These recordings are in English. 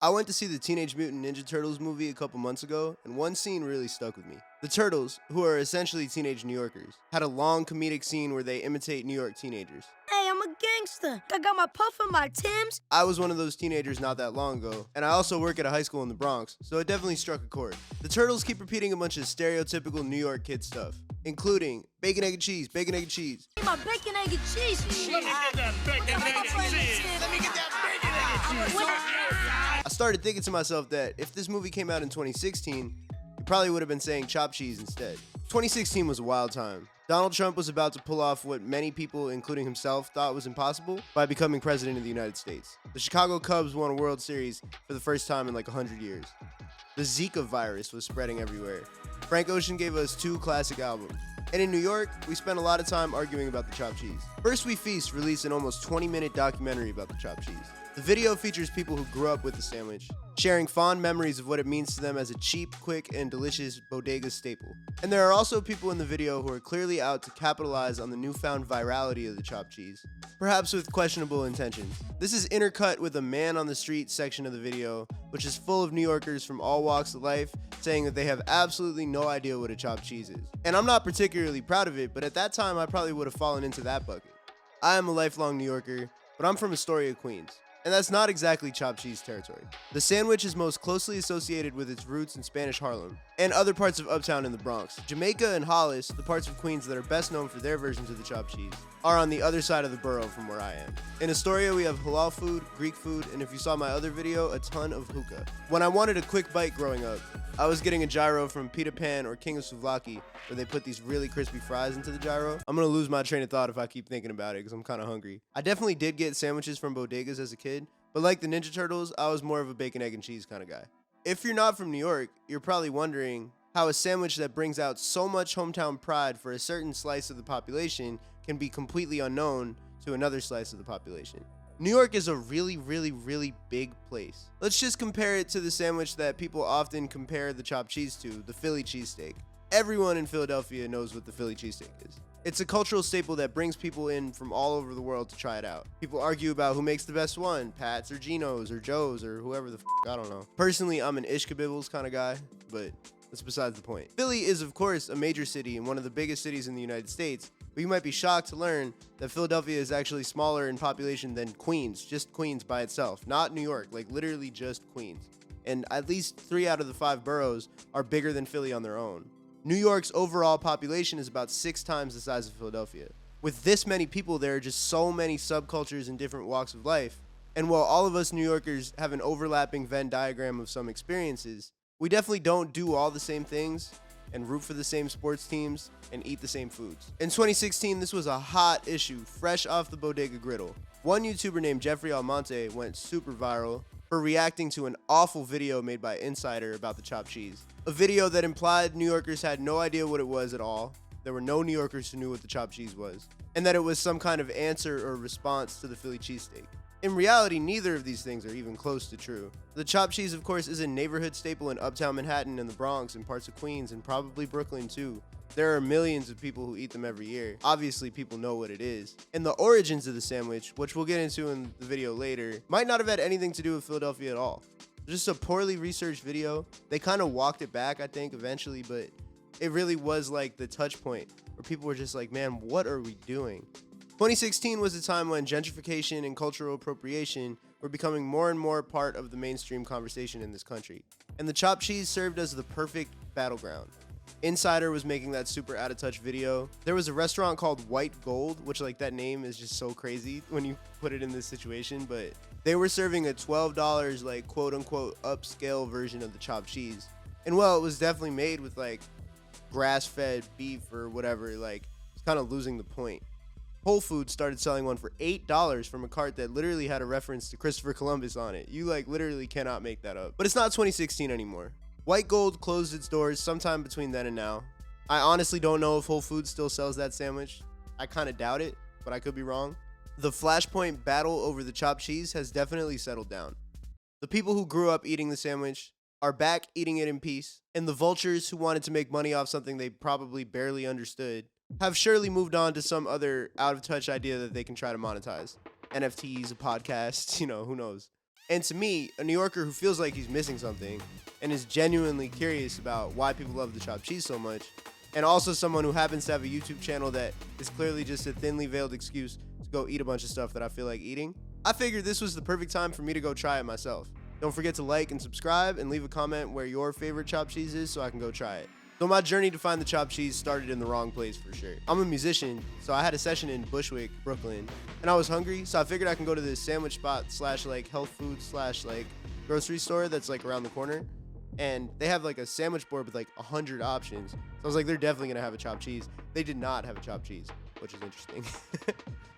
I went to see the Teenage Mutant Ninja Turtles movie a couple months ago, and one scene really stuck with me. The Turtles, who are essentially teenage New Yorkers, had a long comedic scene where they imitate New York teenagers. Hey, I'm a gangster. I got my puff and my Timbs. I was one of those teenagers not that long ago, and I also work at a high school in the Bronx, so it definitely struck a chord. The Turtles keep repeating a bunch of stereotypical New York kid stuff, including bacon, egg, and cheese, bacon, egg, and cheese. My bacon, egg, and cheese. Let me get that bacon, egg, and cheese. Let me get that bacon, egg, and cheese. I started thinking to myself that if this movie came out in 2016, it probably would have been saying chopped cheese instead. 2016 was a wild time. Donald Trump was about to pull off what many people, including himself, thought was impossible by becoming president of the United States. The Chicago Cubs won a World Series for the first time in like 100 years. The Zika virus was spreading everywhere. Frank Ocean gave us 2 classic albums. And in New York, we spent a lot of time arguing about the chopped cheese. First We Feast released an almost 20-minute documentary about the chopped cheese. The video features people who grew up with the sandwich, sharing fond memories of what it means to them as a cheap, quick, and delicious bodega staple. And there are also people in the video who are clearly out to capitalize on the newfound virality of the chopped cheese, perhaps with questionable intentions. This is intercut with a man on the street section of the video, which is full of New Yorkers from all walks of life saying that they have absolutely no idea what a chopped cheese is. And I'm not particularly proud of it, but at that time I probably would have fallen into that bucket. I am a lifelong New Yorker, but I'm from Astoria, Queens. And that's not exactly chopped cheese territory. The sandwich is most closely associated with its roots in Spanish Harlem and other parts of Uptown in the Bronx. Jamaica and Hollis, the parts of Queens that are best known for their versions of the chopped cheese, are on the other side of the borough from where I am. In Astoria, we have halal food, Greek food, and if you saw my other video, a ton of hookah. When I wanted a quick bite growing up, I was getting a gyro from Peter Pan or King of Souvlaki, where they put these really crispy fries into the gyro. I'm gonna lose my train of thought if I keep thinking about it because I'm kind of hungry. I definitely did get sandwiches from bodegas as a kid, but like the Ninja Turtles, I was more of a bacon, egg, and cheese kind of guy. If you're not from New York, you're probably wondering how a sandwich that brings out so much hometown pride for a certain slice of the population can be completely unknown to another slice of the population. New York is a really, really, really big place. Let's just compare it to the sandwich that people often compare the chopped cheese to, the Philly cheesesteak. Everyone in Philadelphia knows what the Philly cheesesteak is. It's a cultural staple that brings people in from all over the world to try it out. People argue about who makes the best one, Pat's or Gino's or Joe's or whoever the I don't know. Personally, I'm an Ishkabibbles kind of guy, but that's besides the point. Philly is, of course, a major city and one of the biggest cities in the United States, but you might be shocked to learn that Philadelphia is actually smaller in population than Queens, just Queens by itself, not New York, like literally just Queens. And at least 3 out of the 5 boroughs are bigger than Philly on their own. New York's overall population is about 6 times the size of Philadelphia. With this many people, there are just so many subcultures in different walks of life. And while all of us New Yorkers have an overlapping Venn diagram of some experiences, we definitely don't do all the same things and root for the same sports teams and eat the same foods. In 2016, this was a hot issue, fresh off the bodega griddle. One YouTuber named Jeffrey Almonte went super viral for reacting to an awful video made by Insider about the chopped cheese. A video that implied New Yorkers had no idea what it was at all, there were no New Yorkers who knew what the chopped cheese was, and that it was some kind of answer or response to the Philly cheesesteak. In reality, neither of these things are even close to true. The chopped cheese, of course, is a neighborhood staple in Uptown Manhattan and the Bronx and parts of Queens and probably Brooklyn too. There are millions of people who eat them every year. Obviously, people know what it is. And the origins of the sandwich, which we'll get into in the video later, might not have had anything to do with Philadelphia at all. Just a poorly researched video. They kind of walked it back, I think, eventually, but it really was like the touch point where people were just like, man, what are we doing? 2016 was a time when gentrification and cultural appropriation were becoming more and more part of the mainstream conversation in this country. And the chopped cheese served as the perfect battleground. Insider was making that super out of touch video. There was a restaurant called White Gold, which like that name is just so crazy when you put it in this situation, but they were serving a $12 like quote unquote upscale version of the chopped cheese. And well, it was definitely made with like grass-fed beef or whatever, like it's kind of losing the point. Whole Foods started selling one for $8 from a cart that literally had a reference to Christopher Columbus on it. You like literally cannot make that up. But it's not 2016 anymore. White Gold closed its doors sometime between then and now. I honestly don't know if Whole Foods still sells that sandwich. I kind of doubt it, but I could be wrong. The flashpoint battle over the chopped cheese has definitely settled down. The people who grew up eating the sandwich are back eating it in peace, and the vultures who wanted to make money off something they probably barely understood have surely moved on to some other out-of-touch idea that they can try to monetize. NFTs, a podcast, who knows. And to me, a New Yorker who feels like he's missing something and is genuinely curious about why people love the chopped cheese so much, and also someone who happens to have a YouTube channel that is clearly just a thinly veiled excuse to go eat a bunch of stuff that I feel like eating, I figured this was the perfect time for me to go try it myself. Don't forget to like and subscribe and leave a comment where your favorite chopped cheese is so I can go try it. So my journey to find the chopped cheese started in the wrong place for sure. I'm a musician, so I had a session in Bushwick, Brooklyn, and I was hungry, so I figured I can go to this sandwich spot / like health food / like grocery store that's like around the corner, and they have like a sandwich board with like 100 options. So I was like, they're definitely gonna have a chopped cheese. They did not have a chopped cheese, which is interesting.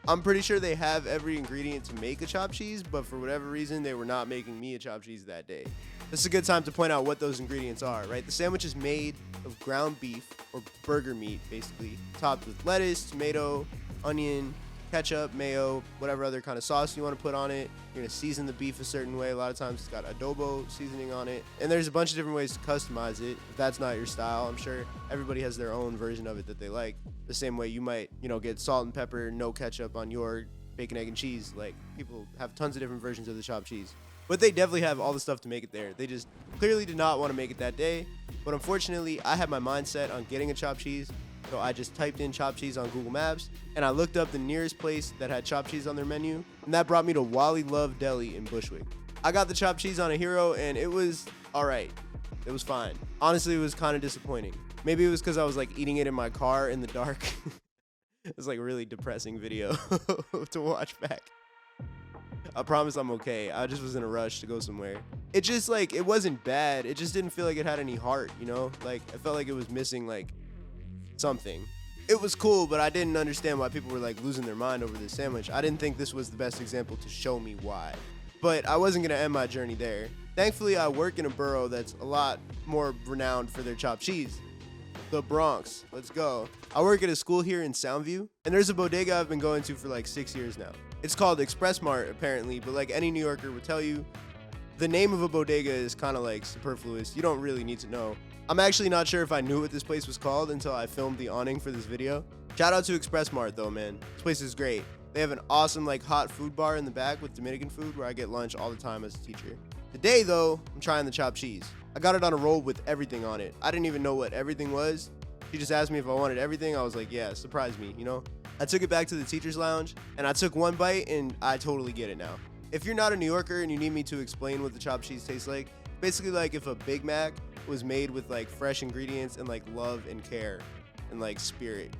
I'm pretty sure they have every ingredient to make a chopped cheese, but for whatever reason, they were not making me a chopped cheese that day. This is a good time to point out what those ingredients are, right? The sandwich is made of ground beef or burger meat, basically, topped with lettuce, tomato, onion, ketchup, mayo, whatever other kind of sauce you want to put on it. You're going to season the beef a certain way. A lot of times it's got adobo seasoning on it. And there's a bunch of different ways to customize it. If that's not your style, I'm sure everybody has their own version of it that they like. The same way you might, get salt and pepper, no ketchup on your bacon, egg, and cheese. Like, people have tons of different versions of the chopped cheese. But they definitely have all the stuff to make it there. They just clearly did not want to make it that day. But unfortunately, I had my mind set on getting a chopped cheese. So I just typed in chopped cheese on Google Maps, and I looked up the nearest place that had chopped cheese on their menu, and that brought me to Wally Love Deli in Bushwick. I got the chopped cheese on a Hero, and it was all right. It was fine. Honestly, it was kind of disappointing. Maybe it was because I was like eating it in my car in the dark. It was like a really depressing video to watch back. I promise I'm okay. I just was in a rush to go somewhere. It just it wasn't bad. It just didn't feel like it had any heart, Like, I felt like it was missing like something. It was cool, but I didn't understand why people were like losing their mind over this sandwich. I didn't think this was the best example to show me why. But I wasn't gonna end my journey there. Thankfully, I work in a borough that's a lot more renowned for their chopped cheese. The Bronx. Let's go. I work at a school here in Soundview, and there's a bodega I've been going to for like 6 years now. It's called Express Mart, apparently, but like any New Yorker would tell you, the name of a bodega is kind of like superfluous. You don't really need to know. I'm actually not sure if I knew what this place was called until I filmed the awning for this video. Shout out to Express Mart though, man. This place is great. They have an awesome like hot food bar in the back with Dominican food where I get lunch all the time as a teacher. Today though, I'm trying the chopped cheese. I got it on a roll with everything on it. I didn't even know what everything was. She just asked me if I wanted everything. I was like, yeah, surprise me, I took it back to the teacher's lounge and I took one bite and I totally get it now. If you're not a New Yorker and you need me to explain what the chopped cheese tastes like, basically like if a Big Mac was made with like fresh ingredients and like love and care and like spirit,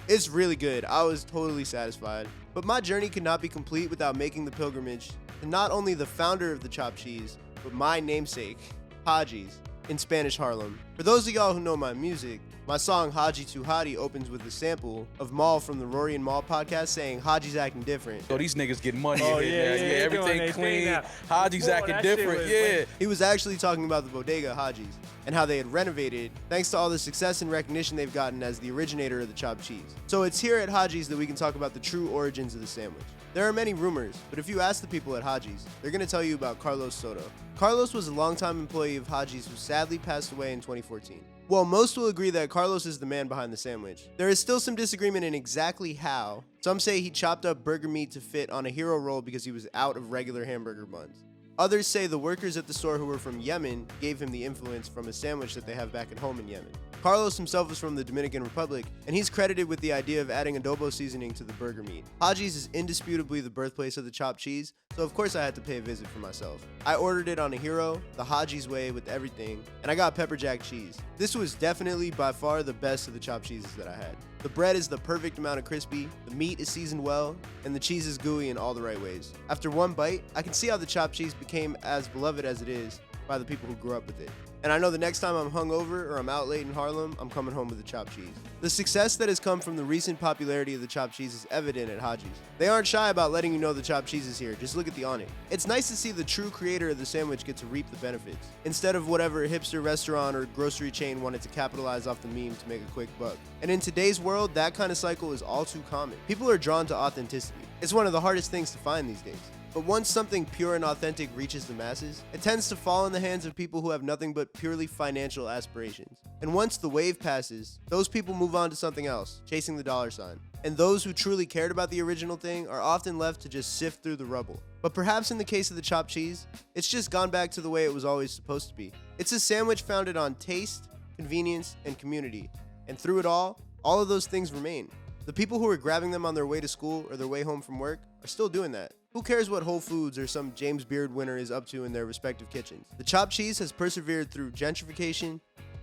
It's really good. I was totally satisfied. But my journey could not be complete without making the pilgrimage to not only the founder of the chopped cheese, but my namesake, HADJI's, in Spanish Harlem. For those of y'all who know my music, my song HADJI to HADJI opens with a sample of Maul from the Rory and Maul podcast saying HADJI's acting different. Oh, these niggas get money Oh, in here. yeah, Yeah, doing everything their thing clean. now. HADJI's Whoa, acting that shit different. was- Yeah. He was actually talking about the bodega HADJI's and how they had renovated thanks to all the success and recognition they've gotten as the originator of the chopped cheese. So it's here at HADJI's that we can talk about the true origins of the sandwich. There are many rumors, but if you ask the people at HADJI's, they're going to tell you about Carlos Soto. Carlos was a longtime employee of HADJI's who sadly passed away in 2014. While most will agree that Carlos is the man behind the sandwich, there is still some disagreement in exactly how. Some say he chopped up burger meat to fit on a hero roll because he was out of regular hamburger buns. Others say the workers at the store who were from Yemen gave him the influence from a sandwich that they have back at home in Yemen. Carlos himself is from the Dominican Republic, and he's credited with the idea of adding adobo seasoning to the burger meat. HADJI's is indisputably the birthplace of the chopped cheese, so of course I had to pay a visit for myself. I ordered it on a Hero, the HADJI's way with everything, and I got pepper jack cheese. This was definitely by far the best of the chopped cheeses that I had. The bread is the perfect amount of crispy, the meat is seasoned well, and the cheese is gooey in all the right ways. After one bite, I can see how the chopped cheese became as beloved as it is by the people who grew up with it. And I know the next time I'm hungover or I'm out late in Harlem, I'm coming home with the chopped cheese. The success that has come from the recent popularity of the chopped cheese is evident at HADJI's. They aren't shy about letting you know the chopped cheese is here, just look at the awning. It's nice to see the true creator of the sandwich get to reap the benefits, instead of whatever hipster restaurant or grocery chain wanted to capitalize off the meme to make a quick buck. And in today's world, that kind of cycle is all too common. People are drawn to authenticity. It's one of the hardest things to find these days. But once something pure and authentic reaches the masses, it tends to fall in the hands of people who have nothing but purely financial aspirations. And once the wave passes, those people move on to something else, chasing the dollar sign. And those who truly cared about the original thing are often left to just sift through the rubble. But perhaps in the case of the chopped cheese, it's just gone back to the way it was always supposed to be. It's a sandwich founded on taste, convenience, and community. And through it all of those things remain. The people who are grabbing them on their way to school or their way home from work are still doing that. Who cares what Whole Foods or some James Beard winner is up to in their respective kitchens? The chopped cheese has persevered through gentrification,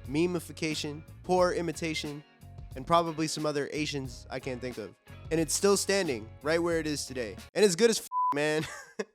memification, poor imitation, and probably some other Asians I can't think of. And it's still standing right where it is today. And it's good as man.